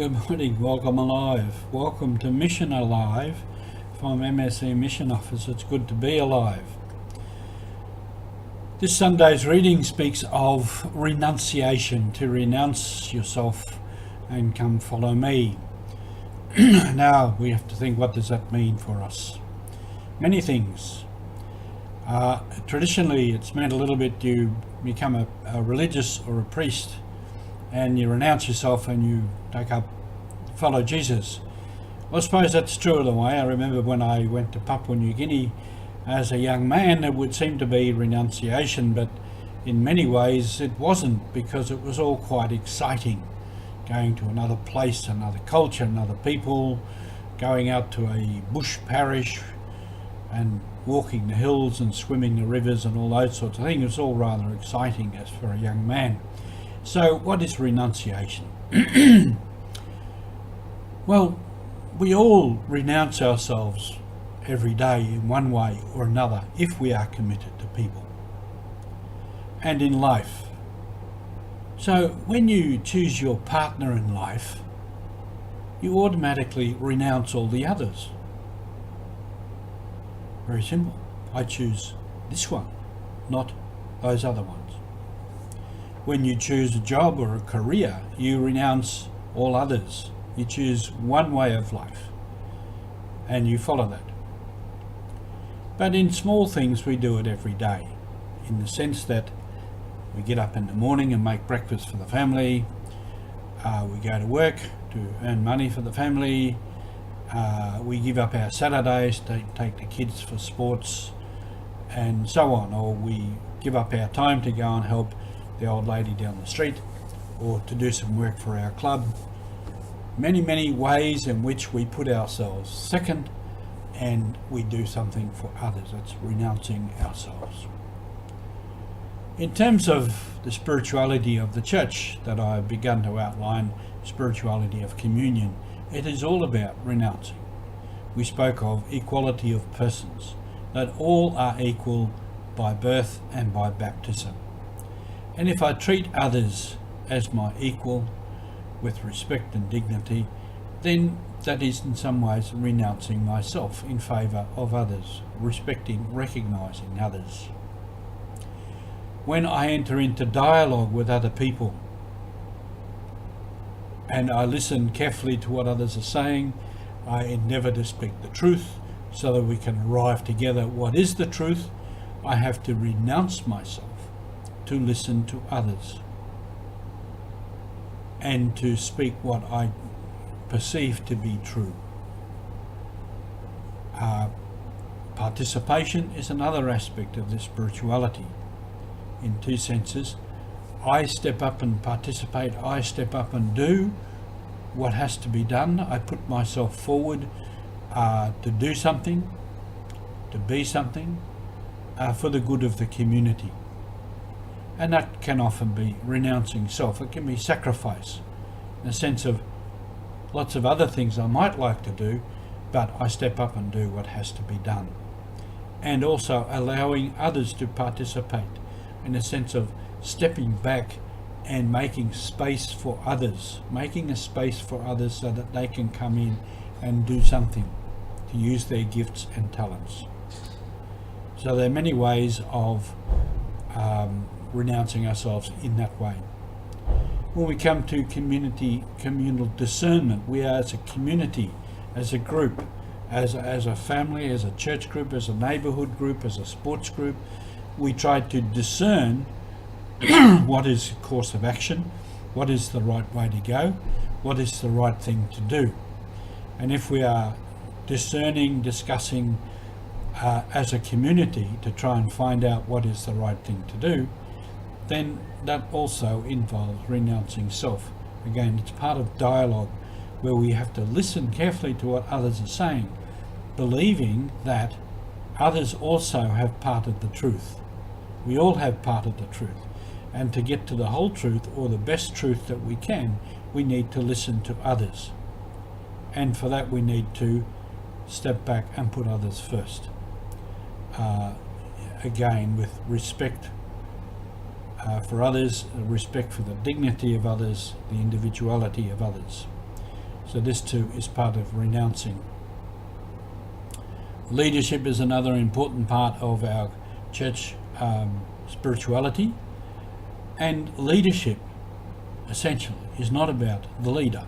Good morning, welcome alive. Welcome to Mission Alive from MSC Mission Office. It's good to be alive. This Sunday's reading speaks of renunciation, to renounce yourself and come follow me. Now we have to think, what does that mean for us? Many things. Traditionally it's meant a little bit, you become a religious or a priest and you renounce yourself and you follow Jesus. Well, I suppose that's true in a way. I remember when I went to Papua New Guinea as a young man, it would seem to be renunciation, but in many ways it wasn't, because it was all quite exciting. Going to another place, another culture, another people, going out to a bush parish and walking the hills and swimming the rivers and all those sorts of things. It was all rather exciting as for a young man. So what is renunciation? Well, we all renounce ourselves every day in one way or another if we are committed to people and in life. So when you choose your partner in life, you automatically renounce all the others. Very simple. I choose this one, not those other ones. When you choose a job or a career, you renounce all others. You choose one way of life and you follow that. But in small things we do it every day, in the sense that we get up in the morning and make breakfast for the family, we go to work to earn money for the family, we give up our Saturdays to take the kids for sports and so on, or we give up our time to go and help the old lady down the street, or to do some work for our club. Many ways in which we put ourselves second and we do something for others. That's renouncing ourselves. In terms of the spirituality of the church that I've begun to outline, spirituality of communion, it is all about renouncing. We spoke of equality of persons, that all are equal by birth and by baptism. And if I treat others as my equal, with respect and dignity, then that is in some ways renouncing myself in favour of others, respecting, recognising others. When I enter into dialogue with other people and I listen carefully to what others are saying, I endeavour to speak the truth so that we can arrive together at what is the truth. I have to renounce myself to listen to others and to speak what I perceive to be true. Participation is another aspect of this spirituality, in two senses. I step up and participate, I step up and do what has to be done. I put myself forward to do something, to be something, for the good of the community. And that can often be renouncing self. It can be sacrifice, in the sense of lots of other things I might like to do, but I step up and do what has to be done. And also allowing others to participate, in the sense of stepping back and making space for others, making a space for others so that they can come in and do something, to use their gifts and talents. So there are many ways of renouncing ourselves in that way. When we come to communal discernment, we are as a community, as a group, as a family, as a church group, as a neighbourhood group, as a sports group, we try to discern what is the course of action, what is the right way to go, what is the right thing to do. And if we are discerning, discussing as a community to try and find out what is the right thing to do, then that also involves renouncing self. Again, it's part of dialogue where we have to listen carefully to what others are saying, believing that others also have part of the truth. We all have part of the truth. And to get to the whole truth, or the best truth that we can, we need to listen to others. And for that we need to step back and put others first. Again, with respect for others, respect for the dignity of others, the individuality of others. So this too is part of renouncing. Leadership is another important part of our church spirituality, and leadership essentially is not about the leader.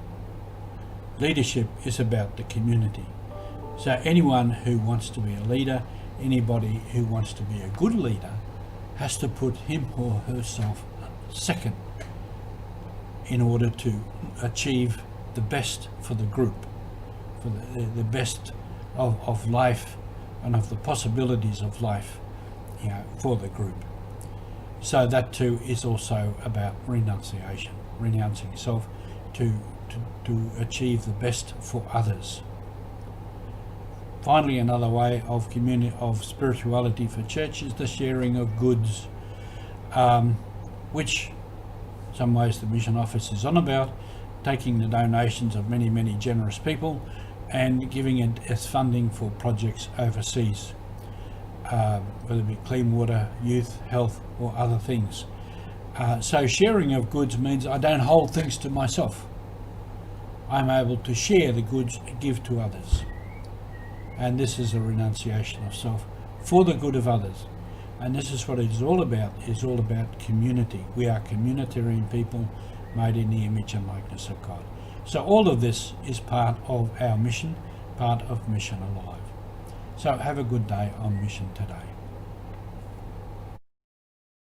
Leadership is about the community. So anyone who wants to be a leader, anybody who wants to be a good leader, has to put him or herself second in order to achieve the best for the group, for the best of life and of the possibilities of life, for the group. So that too is also about renunciation, renouncing yourself to achieve the best for others. Finally, another way of spirituality for church is the sharing of goods, which some ways the mission office is on about, taking the donations of many, many generous people and giving it as funding for projects overseas, whether it be clean water, youth, health or other things. So sharing of goods means I don't hold things to myself. I'm able to share the goods and give to others. And this is a renunciation of self for the good of others. And this is what it is all about. It's all about community. We are communitarian people made in the image and likeness of God. So all of this is part of our mission, part of Mission Alive. So have a good day on mission today.